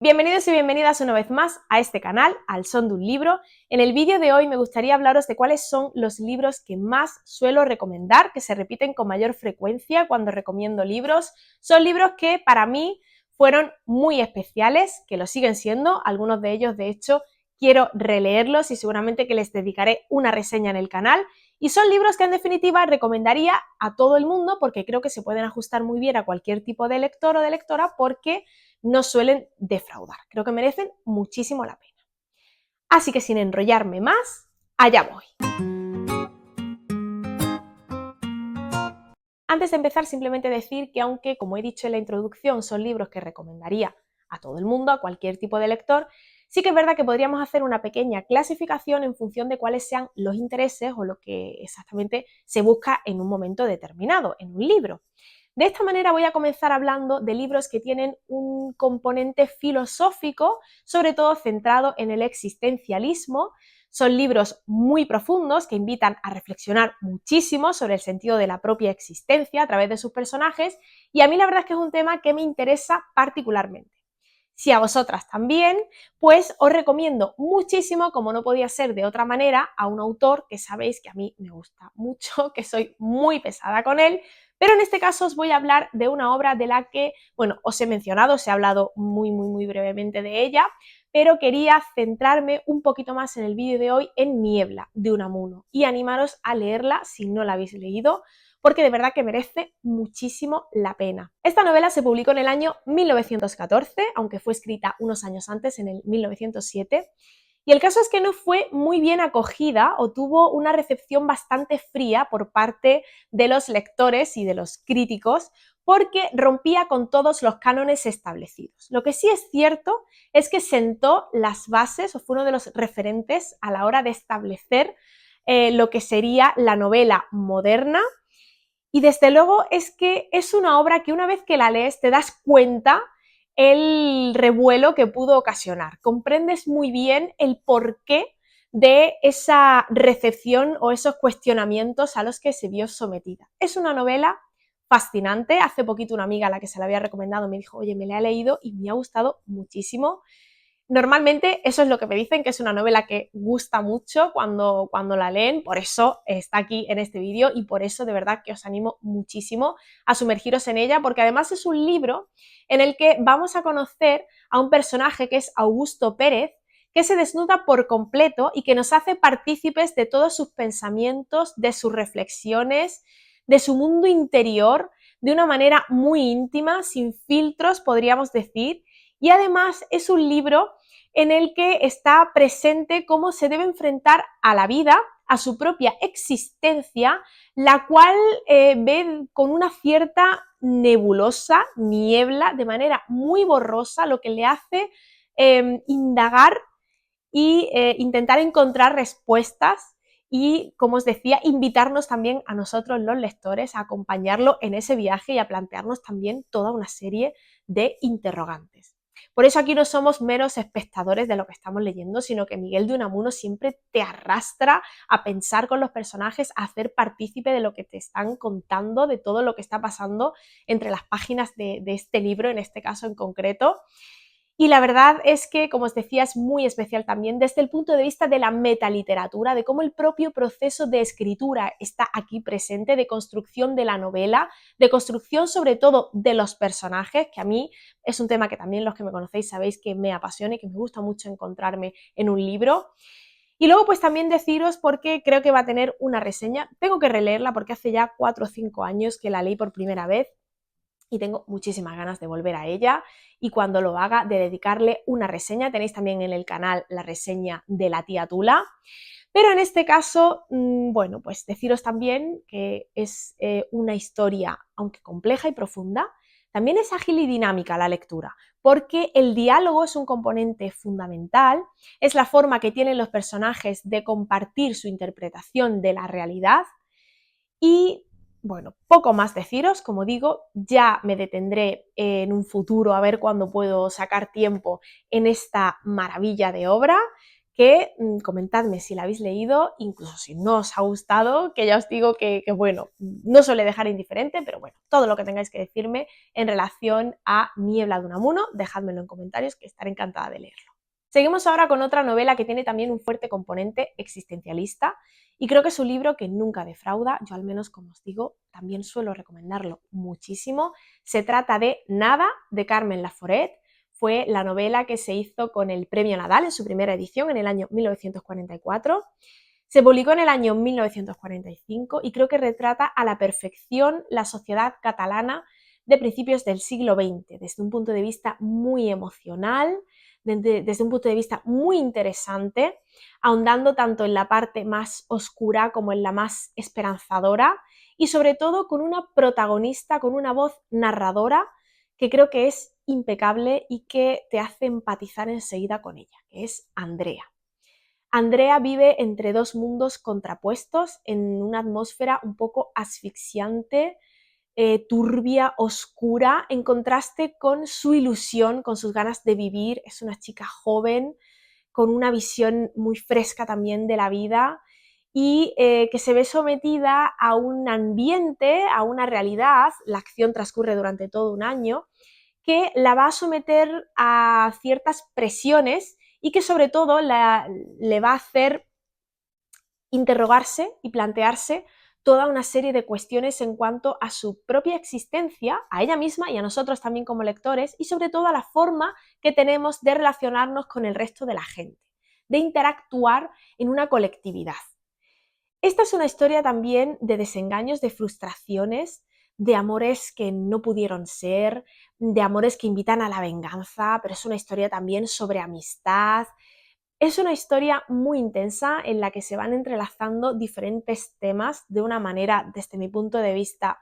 Bienvenidos y bienvenidas una vez más a este canal, al son de un libro. En el vídeo de hoy me gustaría hablaros de cuáles son los libros que más suelo recomendar, que se repiten con mayor frecuencia cuando recomiendo libros. Son libros que para mí fueron muy especiales, que lo siguen siendo, algunos de ellos de hecho quiero releerlos y seguramente que les dedicaré una reseña en el canal. Y son libros que en definitiva recomendaría a todo el mundo porque creo que se pueden ajustar muy bien a cualquier tipo de lector o de lectora porque no suelen defraudar. Creo que merecen muchísimo la pena. Así que sin enrollarme más, allá voy. Antes de empezar, simplemente decir que aunque, como he dicho en la introducción, son libros que recomendaría a todo el mundo, a cualquier tipo de lector, sí que es verdad que podríamos hacer una pequeña clasificación en función de cuáles sean los intereses o lo que exactamente se busca en un momento determinado, en un libro. De esta manera voy a comenzar hablando de libros que tienen un componente filosófico, sobre todo centrado en el existencialismo. Son libros muy profundos que invitan a reflexionar muchísimo sobre el sentido de la propia existencia a través de sus personajes y a mí la verdad es que es un tema que me interesa particularmente. Si a vosotras también, pues os recomiendo muchísimo, como no podía ser de otra manera, a un autor que sabéis que a mí me gusta mucho, que soy muy pesada con él, pero en este caso os voy a hablar de una obra de la que, bueno, os he mencionado, os he hablado muy brevemente de ella, pero quería centrarme un poquito más en el vídeo de hoy en Niebla, de Unamuno, y animaros a leerla si no la habéis leído, porque de verdad que merece muchísimo la pena. Esta novela se publicó en el año 1914, aunque fue escrita unos años antes, en el 1907, y el caso es que no fue muy bien acogida o tuvo una recepción bastante fría por parte de los lectores y de los críticos porque rompía con todos los cánones establecidos. Lo que sí es cierto es que sentó las bases o fue uno de los referentes a la hora de establecer lo que sería la novela moderna. Y desde luego es que es una obra que una vez que la lees te das cuenta el revuelo que pudo ocasionar. Comprendes muy bien el porqué de esa recepción o esos cuestionamientos a los que se vio sometida. Es una novela fascinante. Hace poquito una amiga a la que se la había recomendado me dijo, oye, me la he leído y me ha gustado muchísimo. Normalmente eso es lo que me dicen, que es una novela que gusta mucho cuando la leen, por eso está aquí en este vídeo y por eso de verdad que os animo muchísimo a sumergiros en ella, porque además es un libro en el que vamos a conocer a un personaje que es Augusto Pérez, que se desnuda por completo y que nos hace partícipes de todos sus pensamientos, de sus reflexiones, de su mundo interior, de una manera muy íntima, sin filtros, podríamos decir, y además es un libro en el que está presente cómo se debe enfrentar a la vida, a su propia existencia, la cual ve con una cierta nebulosa, niebla, de manera muy borrosa, lo que le hace indagar y intentar encontrar respuestas y, como os decía, invitarnos también a nosotros los lectores a acompañarlo en ese viaje y a plantearnos también toda una serie de interrogantes. Por eso aquí no somos meros espectadores de lo que estamos leyendo, sino que Miguel de Unamuno siempre te arrastra a pensar con los personajes, a hacer partícipe de lo que te están contando, de todo lo que está pasando entre las páginas de este libro, en este caso en concreto. Y la verdad es que, como os decía, es muy especial también desde el punto de vista de la metaliteratura, de cómo el propio proceso de escritura está aquí presente, de construcción de la novela, de construcción sobre todo de los personajes, que a mí es un tema que también los que me conocéis sabéis que me apasiona y que me gusta mucho encontrarme en un libro. Y luego pues también deciros, porque creo que va a tener una reseña, tengo que releerla porque hace ya 4 o 5 años que la leí por primera vez, y tengo muchísimas ganas de volver a ella y cuando lo haga de dedicarle una reseña. Tenéis también en el canal la reseña de La tía Tula, pero en este caso, bueno, pues deciros también que es una historia, aunque compleja y profunda, también es ágil y dinámica la lectura, porque el diálogo es un componente fundamental, es la forma que tienen los personajes de compartir su interpretación de la realidad y bueno, poco más deciros, como digo, ya me detendré en un futuro a ver cuándo puedo sacar tiempo en esta maravilla de obra, que comentadme si la habéis leído, incluso si no os ha gustado, que ya os digo que bueno, no suele dejar indiferente, pero bueno, todo lo que tengáis que decirme en relación a Niebla de Unamuno, dejádmelo en comentarios, que estaré encantada de leerlo. Seguimos ahora con otra novela que tiene también un fuerte componente existencialista y creo que es un libro que nunca defrauda. Yo al menos, como os digo, también suelo recomendarlo muchísimo. Se trata de Nada, de Carmen Laforet. Fue la novela que se hizo con el Premio Nadal en su primera edición en el año 1944. Se publicó en el año 1945 y creo que retrata a la perfección la sociedad catalana de principios del siglo XX, desde un punto de vista muy emocional, desde un punto de vista muy interesante, ahondando tanto en la parte más oscura como en la más esperanzadora y sobre todo con una protagonista, con una voz narradora que creo que es impecable y que te hace empatizar enseguida con ella, que es Andrea. Andrea vive entre dos mundos contrapuestos en una atmósfera un poco asfixiante, turbia, oscura, en contraste con su ilusión, con sus ganas de vivir. Es una chica joven, con una visión muy fresca también de la vida y que se ve sometida a un ambiente, a una realidad, la acción transcurre durante todo un año, que la va a someter a ciertas presiones y que sobre todo le va a hacer interrogarse y plantearse toda una serie de cuestiones en cuanto a su propia existencia, a ella misma y a nosotros también como lectores, y sobre todo a la forma que tenemos de relacionarnos con el resto de la gente, de interactuar en una colectividad. Esta es una historia también de desengaños, de frustraciones, de amores que no pudieron ser, de amores que invitan a la venganza, pero es una historia también sobre amistad. Es una historia muy intensa en la que se van entrelazando diferentes temas de una manera, desde mi punto de vista,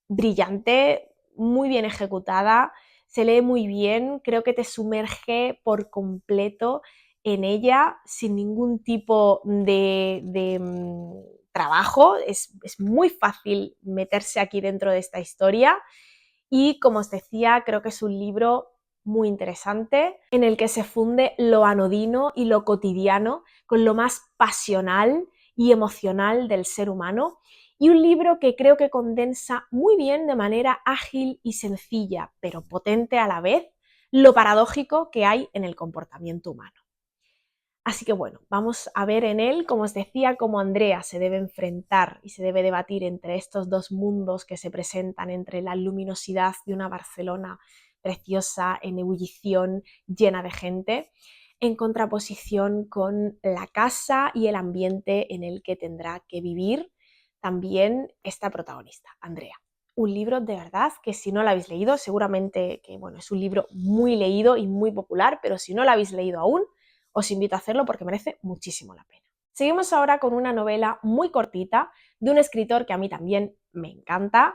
brillante, muy bien ejecutada, se lee muy bien, creo que te sumerge por completo en ella sin ningún tipo de trabajo, es muy fácil meterse aquí dentro de esta historia y, como os decía, creo que es un libro muy interesante en el que se funde lo anodino y lo cotidiano con lo más pasional y emocional del ser humano, y un libro que creo que condensa muy bien, de manera ágil y sencilla, pero potente a la vez, lo paradójico que hay en el comportamiento humano. Así que bueno, vamos a ver en él, como os decía, cómo Andrea se debe enfrentar y se debe debatir entre estos dos mundos que se presentan, entre la luminosidad de una Barcelona preciosa, en ebullición, llena de gente, en contraposición con la casa y el ambiente en el que tendrá que vivir también esta protagonista, Andrea. Un libro de verdad que, si no lo habéis leído, seguramente que bueno, es un libro muy leído y muy popular, pero si no lo habéis leído aún, os invito a hacerlo porque merece muchísimo la pena. Seguimos ahora con una novela muy cortita de un escritor que a mí también me encanta,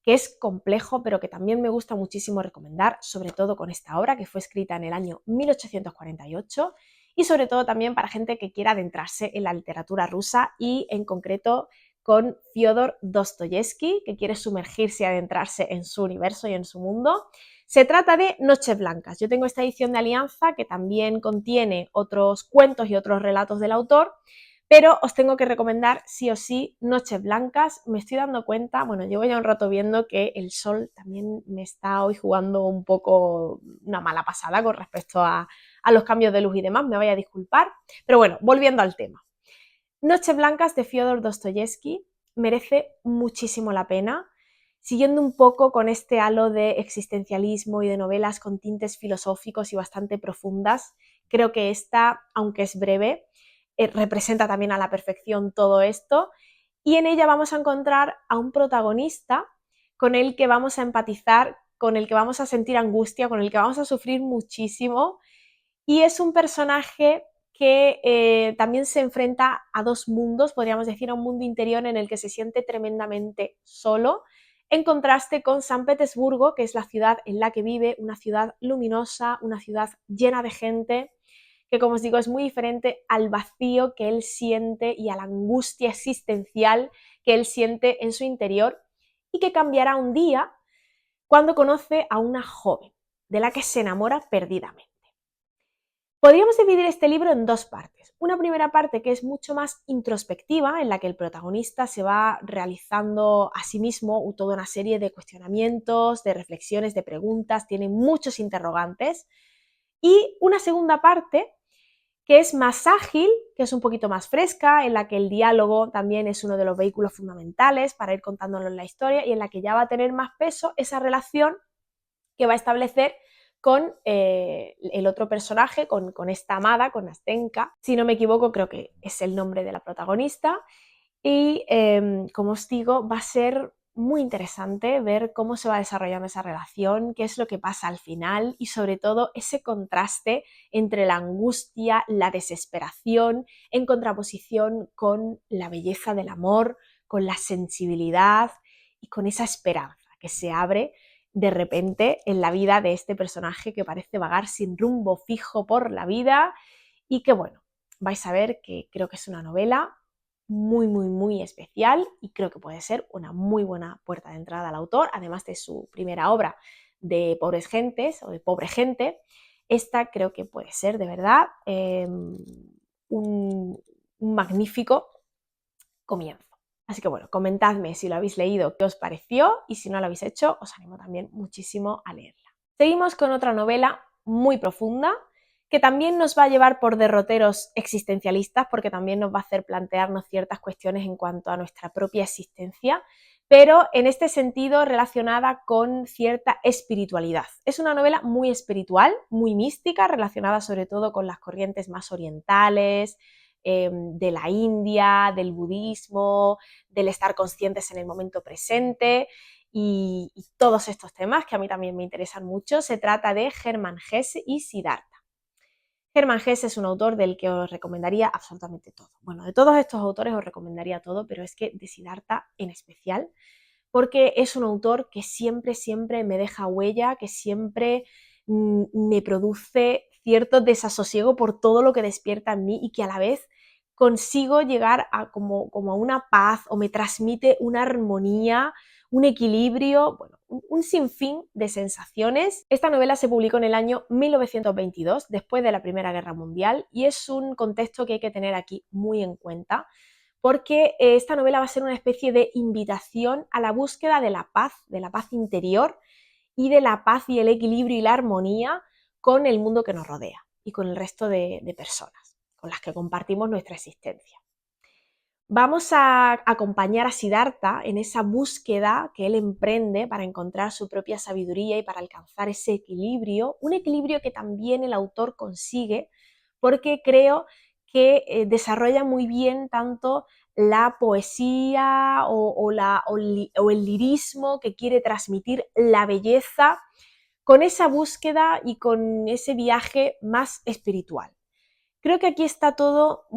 que es complejo, pero que también me gusta muchísimo recomendar, sobre todo con esta obra que fue escrita en el año 1848 y sobre todo también para gente que quiera adentrarse en la literatura rusa y en concreto con Fyodor Dostoyevsky, que quiere sumergirse y adentrarse en su universo y en su mundo. Se trata de Noches Blancas. Yo tengo esta edición de Alianza que también contiene otros cuentos y otros relatos del autor, pero os tengo que recomendar sí o sí Noches Blancas. Me estoy dando cuenta, bueno, llevo ya un rato viendo que el sol también me está hoy jugando un poco una mala pasada con respecto a los cambios de luz y demás, me voy a disculpar, pero bueno, volviendo al tema. Noches Blancas de Fyodor Dostoyevsky merece muchísimo la pena, siguiendo un poco con este halo de existencialismo y de novelas con tintes filosóficos y bastante profundas. Creo que esta, aunque es breve, representa también a la perfección todo esto, y en ella vamos a encontrar a un protagonista con el que vamos a empatizar, con el que vamos a sentir angustia, con el que vamos a sufrir muchísimo, y es un personaje que también se enfrenta a dos mundos, podríamos decir, a un mundo interior en el que se siente tremendamente solo, en contraste con San Petersburgo, que es la ciudad en la que vive, una ciudad luminosa, una ciudad llena de gente, que, como os digo, es muy diferente al vacío que él siente y a la angustia existencial que él siente en su interior, y que cambiará un día cuando conoce a una joven de la que se enamora perdidamente. Podríamos dividir este libro en dos partes. Una primera parte que es mucho más introspectiva, en la que el protagonista se va realizando a sí mismo toda una serie de cuestionamientos, de reflexiones, de preguntas, tiene muchos interrogantes. Y una segunda parte que es más ágil, que es un poquito más fresca, en la que el diálogo también es uno de los vehículos fundamentales para ir contándonos la historia y en la que ya va a tener más peso esa relación que va a establecer con el otro personaje, con esta amada, con Nastenka. Si no me equivoco, creo que es el nombre de la protagonista. Y como os digo, va a ser muy interesante ver cómo se va desarrollando esa relación, qué es lo que pasa al final y sobre todo ese contraste entre la angustia, la desesperación, en contraposición con la belleza del amor, con la sensibilidad y con esa esperanza que se abre de repente en la vida de este personaje que parece vagar sin rumbo fijo por la vida y que bueno, vais a ver que creo que es una novela muy, muy, muy especial y creo que puede ser una muy buena puerta de entrada al autor, además de su primera obra de Pobres Gentes o de Pobre Gente. Esta creo que puede ser de verdad un magnífico comienzo. Así que bueno, comentadme si lo habéis leído, qué os pareció y si no lo habéis hecho, os animo también muchísimo a leerla. Seguimos con otra novela muy profunda que también nos va a llevar por derroteros existencialistas porque también nos va a hacer plantearnos ciertas cuestiones en cuanto a nuestra propia existencia, pero en este sentido relacionada con cierta espiritualidad. Es una novela muy espiritual, muy mística, relacionada sobre todo con las corrientes más orientales, de la India, del budismo, del estar conscientes en el momento presente y todos estos temas que a mí también me interesan mucho. Se trata de Hermann Hesse y Siddhartha. Hermann Hesse es un autor del que os recomendaría absolutamente todo. Bueno, de todos estos autores os recomendaría todo, pero es que de Siddhartha en especial, porque es un autor que siempre, siempre me deja huella, que siempre me produce cierto desasosiego por todo lo que despierta en mí y que a la vez consigo llegar a como a una paz o me transmite una armonía, un equilibrio, bueno, un sinfín de sensaciones. Esta novela se publicó en el año 1922, después de la Primera Guerra Mundial, y es un contexto que hay que tener aquí muy en cuenta, porque esta novela va a ser una especie de invitación a la búsqueda de la paz interior y de la paz y el equilibrio y la armonía con el mundo que nos rodea y con el resto de personas con las que compartimos nuestra existencia. Vamos a acompañar a Siddhartha en esa búsqueda que él emprende para encontrar su propia sabiduría y para alcanzar ese equilibrio, un equilibrio que también el autor consigue porque creo que desarrolla muy bien tanto la poesía o el lirismo que quiere transmitir, la belleza, con esa búsqueda y con ese viaje más espiritual. Creo que aquí está todo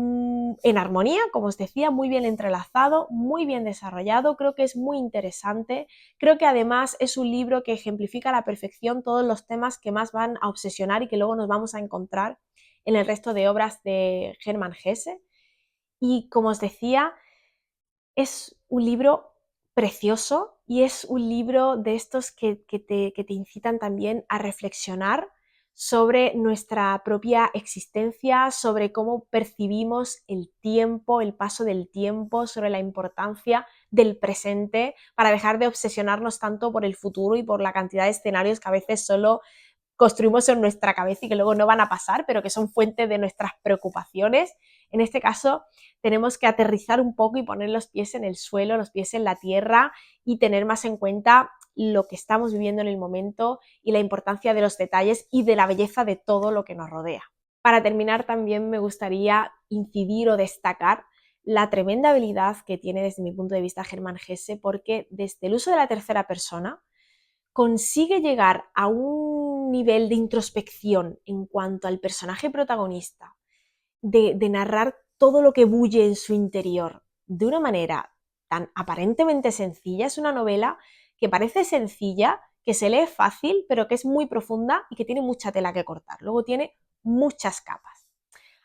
en armonía, como os decía, muy bien entrelazado, muy bien desarrollado, creo que es muy interesante, creo que además es un libro que ejemplifica a la perfección todos los temas que más van a obsesionar y que luego nos vamos a encontrar en el resto de obras de Hermann Hesse. Y como os decía, es un libro precioso y es un libro de estos que te incitan también a reflexionar sobre nuestra propia existencia, sobre cómo percibimos el tiempo, el paso del tiempo, sobre la importancia del presente para dejar de obsesionarnos tanto por el futuro y por la cantidad de escenarios que a veces solo construimos en nuestra cabeza y que luego no van a pasar, pero que son fuente de nuestras preocupaciones. En este caso, tenemos que aterrizar un poco y poner los pies en el suelo, los pies en la tierra y tener más en cuenta lo que estamos viviendo en el momento y la importancia de los detalles y de la belleza de todo lo que nos rodea. Para terminar, también me gustaría incidir o destacar la tremenda habilidad que tiene desde mi punto de vista Hermann Hesse, porque desde el uso de la tercera persona consigue llegar a un nivel de introspección en cuanto al personaje protagonista, de narrar todo lo que bulle en su interior de una manera tan aparentemente sencilla. Es una novela que parece sencilla, que se lee fácil, pero que es muy profunda y que tiene mucha tela que cortar. Luego tiene muchas capas.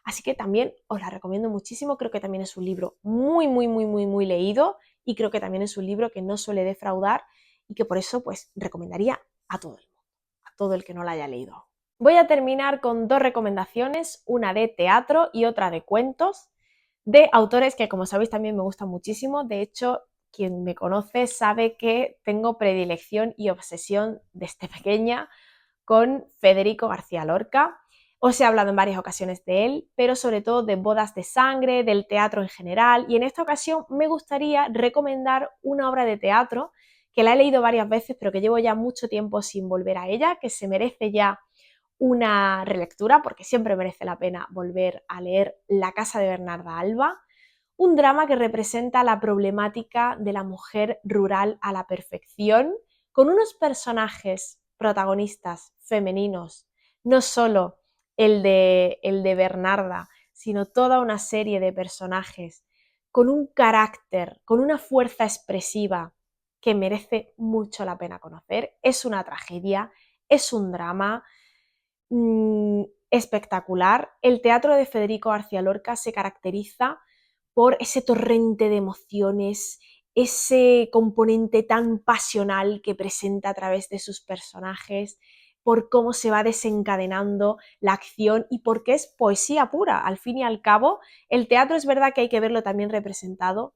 Así que también os la recomiendo muchísimo. Creo que también es un libro muy, muy, muy, muy, muy leído y creo que también es un libro que no suele defraudar y que por eso pues recomendaría a todo el mundo, a todo el que no la haya leído. Voy a terminar con dos recomendaciones, una de teatro y otra de cuentos, de autores que, como sabéis, también me gustan muchísimo. De hecho, quien me conoce sabe que tengo predilección y obsesión desde pequeña con Federico García Lorca. Os he hablado en varias ocasiones de él, pero sobre todo de Bodas de Sangre, del teatro en general, y en esta ocasión me gustaría recomendar una obra de teatro que la he leído varias veces, pero que llevo ya mucho tiempo sin volver a ella, que se merece ya una relectura, porque siempre merece la pena volver a leer La casa de Bernarda Alba, un drama que representa la problemática de la mujer rural a la perfección, con unos personajes protagonistas femeninos, no solo el de Bernarda, sino toda una serie de personajes con un carácter, con una fuerza expresiva que merece mucho la pena conocer. Es una tragedia, es un drama, espectacular. El teatro de Federico García Lorca se caracteriza por ese torrente de emociones, ese componente tan pasional que presenta a través de sus personajes, por cómo se va desencadenando la acción y porque es poesía pura. Al fin y al cabo, el teatro es verdad que hay que verlo también representado,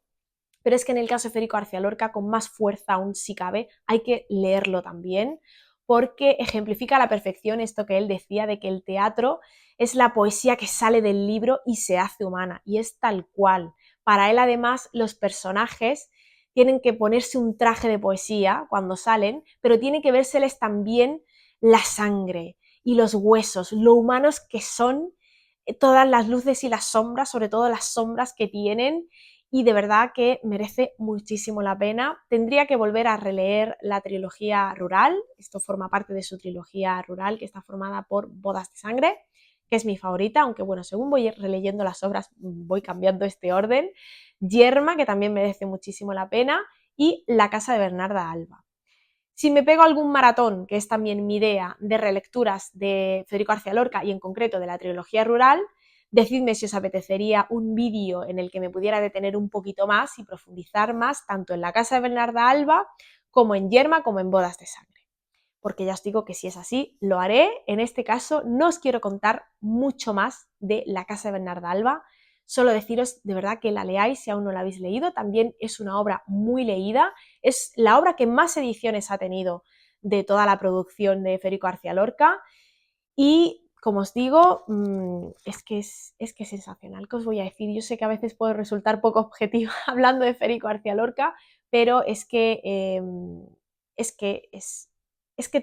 pero es que en el caso de Federico García Lorca, con más fuerza aún si cabe, hay que leerlo también, porque ejemplifica a la perfección esto que él decía de que el teatro es la poesía que sale del libro y se hace humana, y es tal cual. Para él, además, los personajes tienen que ponerse un traje de poesía cuando salen, pero tiene que vérseles también la sangre y los huesos, lo humanos que son, todas las luces y las sombras, sobre todo las sombras que tienen, y de verdad que merece muchísimo la pena. Tendría que volver a releer la trilogía rural, esto forma parte de su trilogía rural, que está formada por Bodas de Sangre, que es mi favorita, aunque bueno, según voy releyendo las obras voy cambiando este orden. Yerma, que también merece muchísimo la pena, y La casa de Bernarda Alba. Si me pego algún maratón, que es también mi idea, de relecturas de Federico García Lorca y en concreto de la trilogía rural, decidme si os apetecería un vídeo en el que me pudiera detener un poquito más y profundizar más tanto en La casa de Bernarda Alba como en Yerma como en Bodas de Sangre. Porque ya os digo que si es así, lo haré. En este caso no os quiero contar mucho más de La casa de Bernarda Alba, solo deciros de verdad que la leáis si aún no la habéis leído. También es una obra muy leída, es la obra que más ediciones ha tenido de toda la producción de Federico García Lorca y, como os digo, es que es sensacional. ¿Qué os voy a decir? Yo sé que a veces puedo resultar poco objetiva hablando de Federico García Lorca, pero es que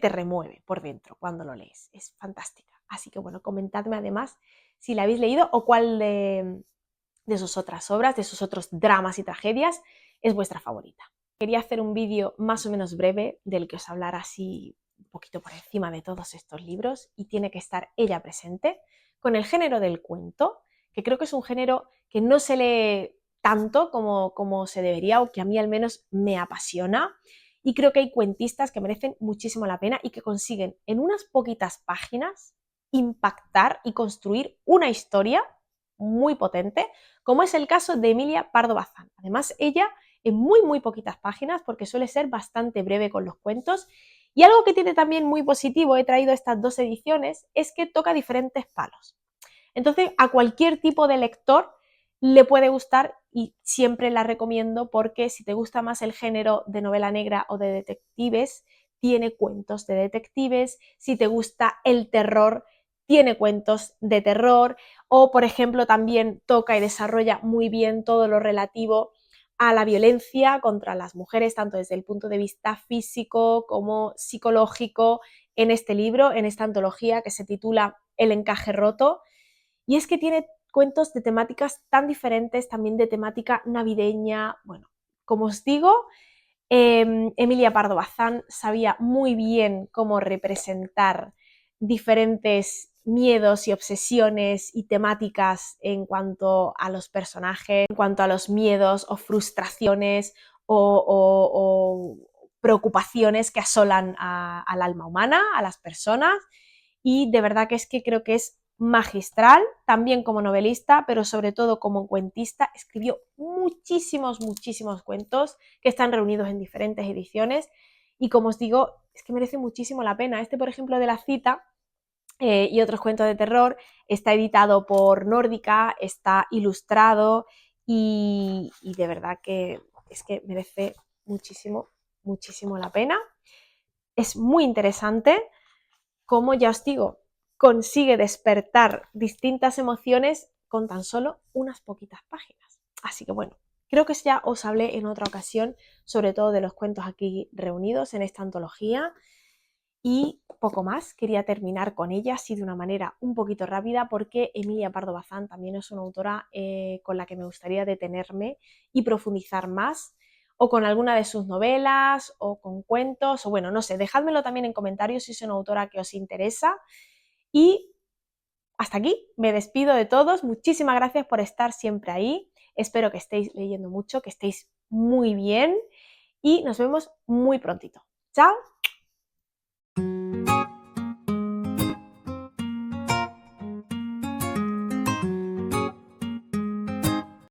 te remueve por dentro cuando lo lees. Es fantástica. Así que bueno, comentadme además si la habéis leído o cuál de sus otras obras, de sus otros dramas y tragedias es vuestra favorita. Quería hacer un vídeo más o menos breve del que os hablara así un poquito por encima de todos estos libros, y tiene que estar ella presente con el género del cuento, que creo que es un género que no se lee tanto como se debería, o que a mí al menos me apasiona, y creo que hay cuentistas que merecen muchísimo la pena y que consiguen en unas poquitas páginas impactar y construir una historia muy potente, como es el caso de Emilia Pardo Bazán. Además, ella en muy poquitas páginas, porque suele ser bastante breve con los cuentos, y algo que tiene también muy positivo, he traído estas dos ediciones, es que toca diferentes palos. Entonces, a cualquier tipo de lector le puede gustar, y siempre la recomiendo porque si te gusta más el género de novela negra o de detectives, tiene cuentos de detectives. Si te gusta el terror, tiene cuentos de terror, o por ejemplo también toca y desarrolla muy bien todo lo relativo a la violencia contra las mujeres, tanto desde el punto de vista físico como psicológico, en este libro, en esta antología que se titula El encaje roto. Y es que tiene cuentos de temáticas tan diferentes, también de temática navideña. Bueno, como os digo, Emilia Pardo Bazán sabía muy bien cómo representar diferentes miedos y obsesiones y temáticas en cuanto a los personajes, en cuanto a los miedos o frustraciones o preocupaciones que asolan al alma humana, a las personas, y de verdad que es que creo que es magistral, también como novelista, pero sobre todo como cuentista. Escribió muchísimos cuentos que están reunidos en diferentes ediciones, y como os digo, es que merece muchísimo la pena. Este, por ejemplo, de La cita, y otros cuentos de terror. Está editado por Nórdica, está ilustrado y de verdad que es que merece muchísimo, muchísimo la pena. Es muy interesante cómo, ya os digo, consigue despertar distintas emociones con tan solo unas poquitas páginas. Así que bueno, creo que ya os hablé en otra ocasión, sobre todo de los cuentos aquí reunidos en esta antología. Y poco más, quería terminar con ella así de una manera un poquito rápida porque Emilia Pardo Bazán también es una autora con la que me gustaría detenerme y profundizar más, o con alguna de sus novelas, o con cuentos, o bueno, no sé, dejádmelo también en comentarios si es una autora que os interesa. Y hasta aquí, me despido de todos, muchísimas gracias por estar siempre ahí, espero que estéis leyendo mucho, que estéis muy bien y nos vemos muy prontito. ¡Chao!